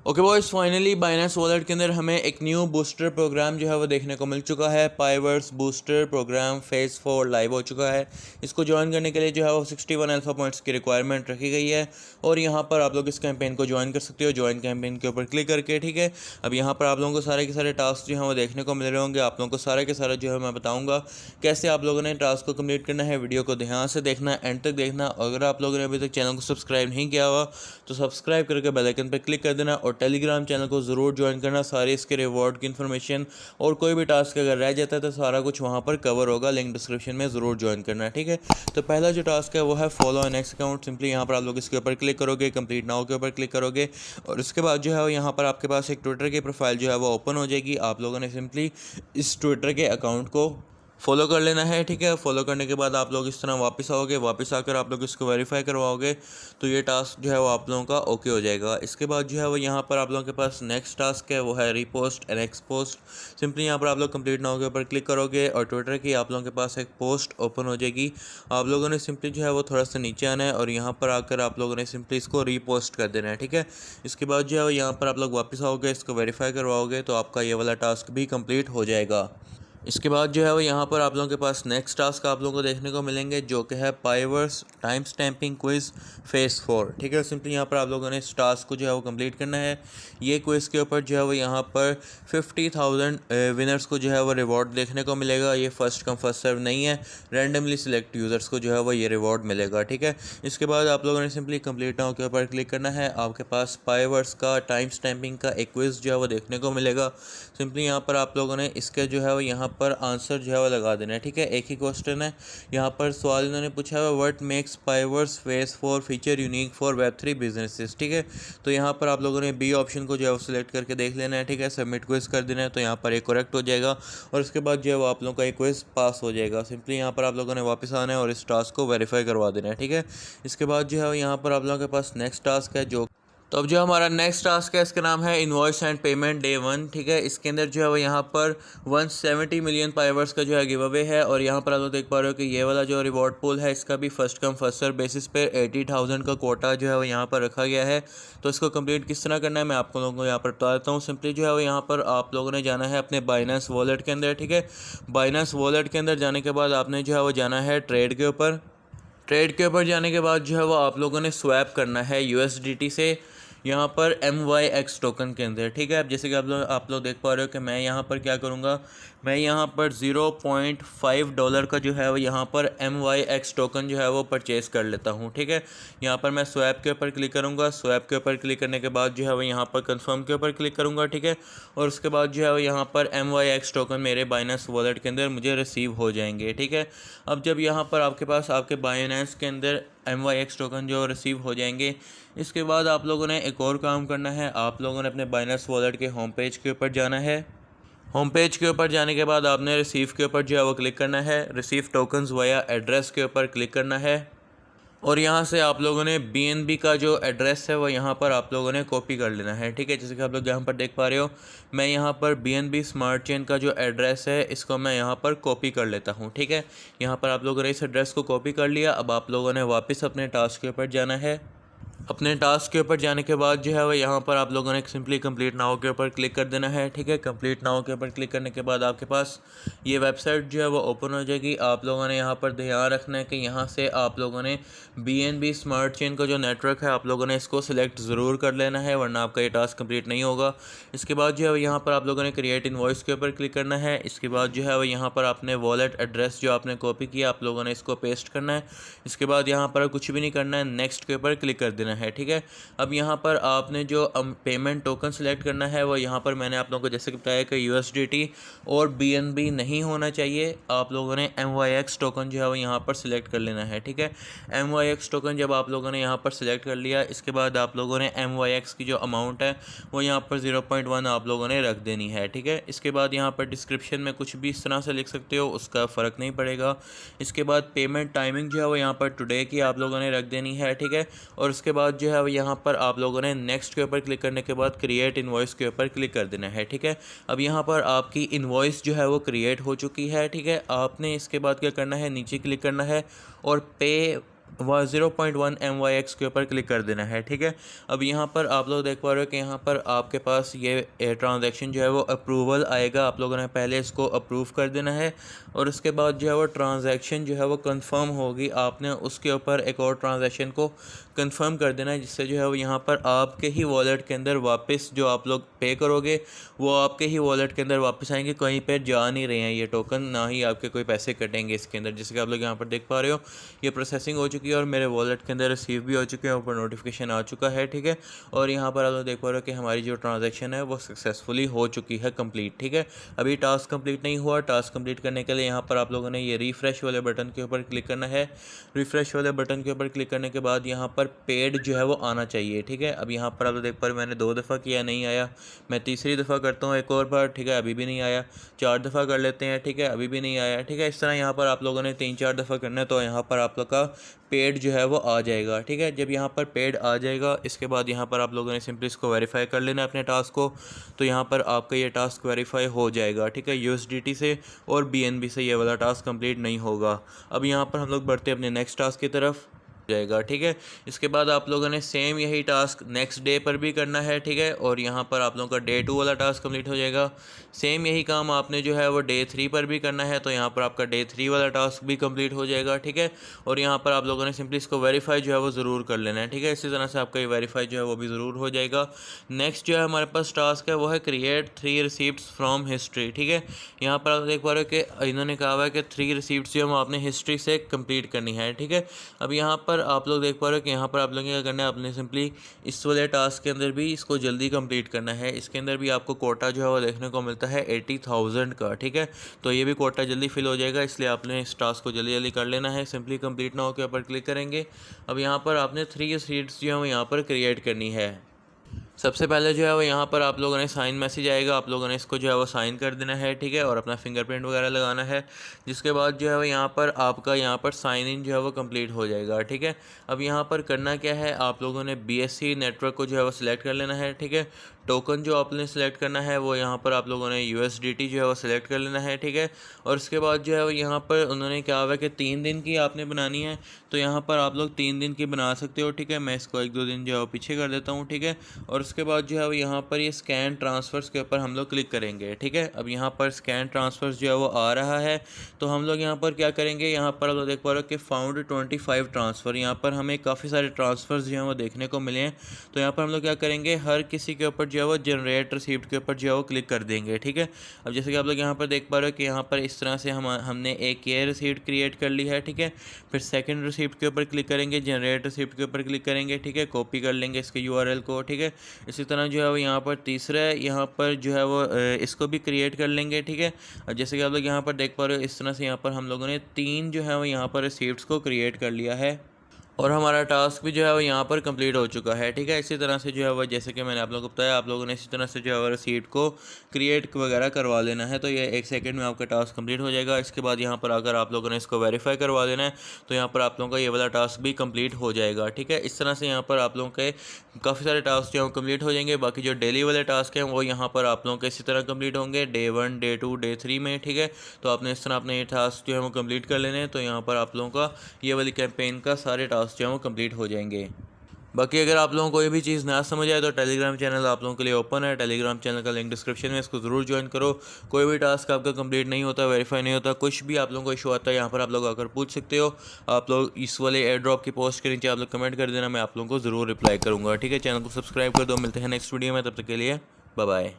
Okay boys, finally Binance wallet के अंदर हमें एक न्यू बूस्टर प्रोग्राम जो है वो देखने को मिल चुका है। पाइवर्स बूस्टर प्रोग्राम फेज़ 4 लाइव हो चुका है। इसको ज्वाइन करने के लिए जो है वो 61 अल्फा पॉइंट्स की रिक्वायरमेंट रखी गई है और यहाँ पर आप लोग इस कैंपेन को ज्वाइन कर सकते हो। ज्वाइन कैंपेन के ऊपर क्लिक करके, ठीक है। अब यहाँ पर आप लोगों को सारे के सारे टास्क जो हैं वो देखने को मिल रहे होंगे। आप लोगों को सारे के सारे जो है मैं बताऊँगा कैसे आप लोगों ने टास्क को कम्प्लीट करना है। वीडियो को ध्यान से देखना, एंड तक देखना। अगर आप लोगों ने अभी तक चैनल को सब्सक्राइब नहीं किया हुआ तो सब्सक्राइब करके बेल आइकन पर क्लिक कर देना और टेलीग्राम चैनल को ज़रूर ज्वाइन करना। सारे इसके रिवॉर्ड की इन्फॉर्मेशन और कोई भी टास्क अगर रह जाता है तो सारा कुछ वहाँ पर कवर होगा। लिंक डिस्क्रिप्शन में ज़रूर ज्वाइन करना है, ठीक है। तो पहला जो टास्क है वो है फॉलो नेक्स्ट अकाउंट। सिंपली यहाँ पर आप लोग इसके ऊपर क्लिक करोगे, कंप्लीट नाउ के ऊपर क्लिक करोगे और उसके बाद जो है यहाँ पर आपके पास एक ट्विटर की प्रोफाइल जो है वो ओपन हो जाएगी। आप लोगों ने सिंपली इस ट्विटर के अकाउंट को फॉलो कर लेना है, ठीक है। फॉलो करने के बाद आप लोग इस तरह वापस आओगे। वापस आकर आप लोग इसको वेरीफाई करवाओगे तो ये टास्क जो है वो आप लोगों का ओके हो जाएगा। इसके बाद जो है वो यहाँ पर आप लोगों के पास नेक्स्ट टास्क है वो है रीपोस्ट एंड एक्सपोस्ट। सिंपली यहाँ पर आप लोग कंप्लीट नाउ के ऊपर क्लिक करोगे और ट्विटर की आप लोगों के पास एक पोस्ट ओपन हो जाएगी। आप लोगों ने सिंपली जो है वो थोड़ा सा नीचे आना है और यहाँ पर आकर आप लोगों ने सिंपली इसको रीपोस्ट कर देना है, ठीक है। इसके बाद जो है वो यहाँ पर आप लोग वापस आओगे, इसको वेरीफाई करवाओगे तो आपका ये वाला टास्क भी कंप्लीट हो जाएगा। इसके बाद जो है वो यहाँ पर आप लोगों के पास नेक्स्ट टास्क आप लोगों को देखने को मिलेंगे जो कि है पाइवर्स टाइम स्टैम्पिंग क्विज़ फेज़ 4, ठीक है। सिंपली यहाँ पर आप लोगों ने इस टास्क को जो है वो कंप्लीट करना है। ये क्विज़ के ऊपर जो है वो यहाँ पर 50,000 विनर्स को जो है वो रिवॉर्ड देखने को मिलेगा। ये फर्स्ट कम फर्स्ट सर्व नहीं है, रैंडमली सिलेक्ट यूज़र्स को जो है वो ये रिवॉर्ड मिलेगा, ठीक है। इसके बाद आप लोगों ने सिंपली कंप्लीट नाउ के ऊपर क्लिक करना है। आपके पास पाइवर्स का टाइम स्टैम्पिंग का एक क्विज़ जो है वो देखने को मिलेगा। सिंपली यहाँ पर आप लोगों ने इसके जो है वो यहाँ पर आंसर जो है वो लगा देना है, ठीक है। एक ही क्वेश्चन है। यहाँ पर सवाल इन्होंने पूछा है what makes Piverse phase 4 feature unique for वेब3 बिजनेसेस, ठीक है। तो यहाँ पर आप लोगों ने बी ऑप्शन को जो है वो सिलेक्ट करके देख लेना है, ठीक है। सबमिट क्विज कर देना है तो यहाँ पर एक करेक्ट हो जाएगा और उसके बाद जो है वो आप लोगों का एक क्विज पास हो जाएगा। सिंपली यहाँ पर आप लोगों ने वापस आना है और इस टास्क को वेरीफाई करवा देना है, ठीक है। इसके बाद जो है यहाँ पर आप लोगों के पास नेक्स्ट टास्क है जो तो अब जो हमारा नेक्स्ट टास्क है इसका नाम है इनवॉइस एंड पेमेंट डे 1, ठीक है। इसके अंदर जो है वो यहाँ पर 170 मिलियन पाइवर्स का जो है गिव अवे है और यहाँ पर आप लोग देख पा रहे हो कि ये वाला जो रिवॉर्ड पूल है इसका भी first come first serve basis पे 80,000 का कोटा जो है वो यहाँ पर रखा गया है। तो इसको कंप्लीट किस तरह करना है मैं आप लोगों को यहाँ पर बता देता हूँ। सिंपली जो है वो यहाँ पर आप लोगों ने जाना है अपने बाइनेंस वॉलेट के अंदर, ठीक है। बाइनेंस वॉलेट के अंदर जाने के बाद आपने जो है वो जाना है ट्रेड के ऊपर। ट्रेड के ऊपर जाने के बाद जो है वो आप लोगों ने स्वैप करना है USDT से यहाँ पर MYX टोकन के अंदर, ठीक है। अब जैसे कि आप लोग देख पा रहे हो कि मैं यहाँ पर क्या करूँगा, मैं यहाँ पर $0.5 का जो है वो यहाँ पर MYX टोकन जो है वो परचेज़ कर लेता हूँ, ठीक है। यहाँ पर मैं स्वैप के ऊपर क्लिक करूँगा। स्वैप के ऊपर क्लिक करने के बाद जो है वो यहाँ पर कंफर्म के ऊपर क्लिक करूँगा, ठीक है। और उसके बाद जो है वो यहाँ पर MYX टोकन मेरे बाइनेंस वॉलेट के अंदर मुझे रिसीव हो जाएंगे, ठीक है। अब जब यहाँ पर आपके पास आपके बाइनेंस के अंदर MYX टोकन जो रिसीव हो जाएंगे, इसके बाद आप लोगों ने एक और काम करना है। आप लोगों ने अपने बाइनेंस वॉलेट के होम पेज के ऊपर जाना है। होम पेज के ऊपर जाने के बाद आपने रिसीव के ऊपर जो है वो क्लिक करना है। रिसीव टोकन्स वाया एड्रेस के ऊपर क्लिक करना है और यहाँ से आप लोगों ने BNB का जो एड्रेस है वो यहाँ पर आप लोगों ने कॉपी कर लेना है, ठीक है। जैसे कि आप लोग यहाँ पर देख पा रहे हो, मैं यहाँ पर BNB स्मार्ट चेन का जो एड्रेस है इसको मैं यहाँ पर कॉपी कर लेता हूँ, ठीक है। यहाँ पर आप लोगों ने इस एड्रेस को कॉपी कर लिया। अब आप लोगों ने वापस अपने टास्क के ऊपर जाना है। अपने टास्क के ऊपर जाने के बाद जो है वो यहाँ पर आप लोगों ने सिंपली कंप्लीट नाउ के ऊपर क्लिक कर देना है, ठीक है। कंप्लीट नाउ के ऊपर क्लिक करने के बाद आपके पास ये वेबसाइट जो है वो ओपन हो जाएगी। आप लोगों ने यहाँ पर ध्यान रखना है कि यहाँ से आप लोगों ने BNB स्मार्ट चेन का जो नेटवर्क है आप लोगों ने इसको सिलेक्ट ज़रूर कर लेना है वरना आपका ये टास्क कंप्लीट नहीं होगा। इसके बाद जो है यहाँ पर आप लोगों ने क्रिएट इनवॉइस के ऊपर क्लिक करना है। इसके बाद जो है वो यहाँ पर आपने वॉलेट एड्रेस जो आपने कॉपी किया आप लोगों ने इसको पेस्ट करना है। इसके बाद यहाँ पर कुछ भी नहीं करना है, नेक्स्ट के ऊपर क्लिक कर देना है, ठीक है। अब यहाँ पर आपने जो पेमेंट टोकन सेलेक्ट करना है वो यहाँ पर मैंने आप लोगों को जैसे कि बताया कि USDT और BNB नहीं होना चाहिए। आप लोगों ने MYX टोकन जो है वो यहाँ पर सिलेक्ट कर लेना है, ठीक है। MYX टोकन जब आप लोगों ने यहाँ पर सिलेक्ट कर लिया, इसके बाद आप लोगों ने MYX की जो अमाउंट है वो यहाँ पर 0.1 आप लोगों ने रख देनी है, ठीक है। इसके बाद यहाँ पर डिस्क्रिप्शन में कुछ भी इस तरह से लिख सकते हो, उसका फ़र्क नहीं पड़ेगा। इसके बाद पेमेंट टाइमिंग जो है वो यहाँ पर टुडे की आप लोगों ने रख देनी है, ठीक है। और उसके बाद जो है वो यहाँ पर आप लोगों ने नेक्स्ट के ऊपर क्लिक करने के बाद क्रिएट इनवॉइस के ऊपर क्लिक कर देना है, ठीक है। अब यहाँ पर आपकी इनवॉइस जो है वो क्रिएट हो चुकी है, ठीक है। आपने इसके बाद क्या करना है, नीचे क्लिक करना है और पे वह 0.1 MYX के ऊपर क्लिक कर देना है। ठीक है, अब यहाँ पर आप लोग देख पा रहे हो कि यहाँ पर आपके पास ये ट्रांजैक्शन जो है वो अप्रूवल आएगा। आप लोगों ने पहले इसको अप्रूव कर देना है और उसके बाद जो है वो ट्रांजैक्शन जो है वो कंफर्म होगी। आपने उसके ऊपर एक और ट्रांजैक्शन को कंफर्म कर देना है, जिससे जो है वो यहाँ पर आपके ही वॉलेट के अंदर वापस जो आप लोग पे करोगे वो आपके ही वॉलेट के अंदर वापस आएंगे। कहीं पर जा नहीं रहे हैं ये टोकन, ना ही आपके कोई पैसे कटेंगे इसके अंदर। जैसे कि आप लोग यहाँ पर देख पा रहे हो ये प्रोसेसिंग हो चुकी है और मेरे वॉलेट के अंदर रिसीव भी हो चुके हैं, ऊपर नोटिफिकेशन आ चुका है। ठीक है, और यहाँ पर आप लोग देख पा रहे हो कि हमारी जो ट्रांजैक्शन है वो सक्सेसफुली हो चुकी है कंप्लीट। ठीक है, अभी टास्क कंप्लीट नहीं हुआ। टास्क कंप्लीट करने के लिए यहाँ पर आप लोगों ने ये रिफ़्रेश वाले बटन के ऊपर क्लिक करना है। रिफ़्रेश वाले बटन के ऊपर क्लिक करने के बाद यहाँ पर पेड जो है वो आना चाहिए। ठीक है, अब यहाँ पर आप लोग देख पा रहे हो मैंने 2 दफ़ा किया, नहीं आया। मैं तीसरी दफ़ा करता हूँ एक और बार। ठीक है, अभी भी नहीं आया। 4 दफ़ा कर लेते हैं। ठीक है, अभी भी नहीं आया। ठीक है, इस तरह यहाँ पर आप लोगों ने 3-4 दफ़ा करना है, तो यहाँ पर आप लोग का पेड जो है वो आ जाएगा। ठीक है, जब यहाँ पर पेड आ जाएगा इसके बाद यहाँ पर आप लोगों ने सिंपली इसको वेरीफाई कर लेना है अपने टास्क को, तो यहाँ पर आपका ये टास्क वेरीफाई हो जाएगा। ठीक है, USDT से और BNB से ये वाला टास्क कंप्लीट नहीं होगा। अब यहाँ पर हम लोग बढ़ते हैं अपने नेक्स्ट टास्क की तरफ जाएगा। ठीक है, इसके बाद आप लोगों ने सेम यही टास्क नेक्स्ट डे पर भी करना है। ठीक है, और यहाँ पर आप लोगों का डे 2 वाला टास्क कंप्लीट हो जाएगा। सेम यही काम आपने जो है वो डे 3 पर भी करना है, तो यहाँ पर आपका डे 3 वाला टास्क भी कंप्लीट हो जाएगा। ठीक है, और यहाँ पर आप लोगों ने सिंपली इसको वेरीफाई जो है वो ज़रूर कर लेना है। ठीक है, इसी तरह से आपका ये वेरीफाई जो है वो भी ज़रूर हो जाएगा। नेक्स्ट जो है हमारे पास टास्क है वो है क्रिएट 3 रिसीप्ट्स फ्रॉम हिस्ट्री। ठीक है, यहाँ पर आप देख पा रहे हो कि इन्होंने कहा हुआ है कि 3 रिसीप्ट्स जो हम आपने हिस्ट्री से कंप्लीट करनी है। ठीक है, अब यहाँ पर आप लोग देख पा रहे हो कि यहाँ पर आप लोगों ने क्या करना है, आपने सिंपली इस वाले टास्क के अंदर भी इसको जल्दी कंप्लीट करना है। इसके अंदर भी आपको कोटा जो है वो देखने को मिलता है 80,000 का। ठीक है, तो ये भी कोटा जल्दी फिल हो जाएगा, इसलिए आपने इस टास्क को जल्दी जल्दी कर लेना है। सिंपली कंप्लीट नाउ के ऊपर क्लिक करेंगे। अब यहाँ पर आपने 3 सीट्स जो है वो यहाँ पर क्रिएट करनी है। सबसे पहले जो है वो यहाँ पर आप लोगों ने साइन मैसेज आएगा, आप लोगों ने इसको जो है वो साइन कर देना है। ठीक है, और अपना फिंगरप्रिंट वगैरह लगाना है, जिसके बाद जो है वो यहाँ पर आपका यहाँ पर साइन इन जो है वो कंप्लीट हो जाएगा। ठीक है, अब यहाँ पर करना क्या है, आप लोगों ने BSC नेटवर्क को जो है वो सिलेक्ट कर लेना है। ठीक है, टोकन जो आपने सेलेक्ट करना है वो यहाँ पर आप लोगों ने USDT जो है वो सिलेक्ट कर लेना है। ठीक है, और उसके बाद जो है वो यहाँ पर उन्होंने क्या हुआ कि 3 दिन की आपने बनानी है, तो यहाँ पर आप लोग 3 दिन की बना सकते हो। ठीक है, मैं इसको 1-2 दिन जो है वो पीछे कर देता हूँ। ठीक है, और उसके बाद जो है वो यहाँ पर ये स्कैन ट्रांसफ़र्स के ऊपर हम लोग क्लिक करेंगे। ठीक है, अब यहाँ पर स्कैन ट्रांसफ़र्स जो है वो आ रहा है, तो हम लोग यहाँ पर क्या करेंगे, यहाँ पर आप लोग देख पा रहे हो कि फाउंड 25 ट्रांसफ़र। यहाँ पर हमें काफ़ी सारे ट्रांसफ़र्स जो हैं वो देखने को मिले हैं, तो यहाँ पर हम लोग क्या करेंगे, हर किसी के ऊपर जो है वो जनरेट रिसीप्ट के ऊपर जो है वो क्लिक कर देंगे। ठीक है, अब जैसे कि आप लोग यहाँ पर देख पा रहे हो कि यहाँ पर इस तरह से हमने एक ये रिसीप्ट क्रिएट कर ली है। ठीक है, फिर सेकंड रिसीप्ट के ऊपर क्लिक करेंगे, जनरेट रिसीप्ट के ऊपर क्लिक करेंगे। ठीक है, कॉपी कर लेंगे इसके URL को। ठीक है, इसी तरह जो है वो यहाँ पर तीसरा है, यहाँ पर जो है वो इसको भी क्रिएट कर लेंगे। ठीक है, अब जैसे कि आप लोग यहाँ पर देख पा रहे हो इस तरह से यहाँ पर हम लोगों ने 3 जो है वो यहाँ पर रिसीप्ट्स को क्रिएट कर लिया है और हमारा टास्क भी जो है वो यहाँ पर कंप्लीट हो चुका है। ठीक है, इसी तरह से जो है वो जैसे कि मैंने आप लोगों को बताया, आप लोगों ने इसी तरह से जो है वो रिसीप्ट को क्रिएट वगैरह करवा लेना है, तो ये 1 सेकंड में आपका टास्क कंप्लीट हो जाएगा। इसके बाद यहाँ पर अगर आप लोगों ने इसको वेरीफाई करवा देना है, तो यहाँ पर आप लोगों का ये वाला टास्क भी कंप्लीट हो जाएगा। ठीक है, इस तरह से यहाँ पर आप लोगों के काफ़ी सारे टास्क जो है कंप्लीट हो जाएंगे। बाकी जो डेली वाले टास्क हैं वो यहाँ पर आप लोगों के इसी तरह कंप्लीट होंगे डे 1, डे 2, डे 3 में। ठीक है, तो आपने इस तरह अपने ये टास्क जो है वो कंप्लीट कर लेने हैं, तो यहाँ पर आप लोगों का ये वाली कैंपेन का सारे टास्क जो है वो कंप्लीट हो जाएंगे। बाकी अगर आप लोगों को कोई भी चीज़ ना समझ आए तो टेलीग्राम चैनल आप लोगों के लिए ओपन है। टेलीग्राम चैनल का लिंक डिस्क्रिप्शन में, इसको ज़रूर ज्वाइन करो। कोई भी टास्क आपका कंप्लीट नहीं होता, वेरीफाई नहीं होता, कुछ भी आप लोगों को इशू आता है, यहाँ पर आप लोग आकर पूछ सकते हो। आप लोग इस वाले एयर ड्रॉप की पोस्ट के नीचे आप लोग कमेंट कर देना, मैं आप लोगों को ज़रूर रिप्लाई करूँगा। ठीक है, चैनल को सब्सक्राइब कर दो। मिलते हैं नेक्स्ट वीडियो में, तब तक के लिए बाय बाय।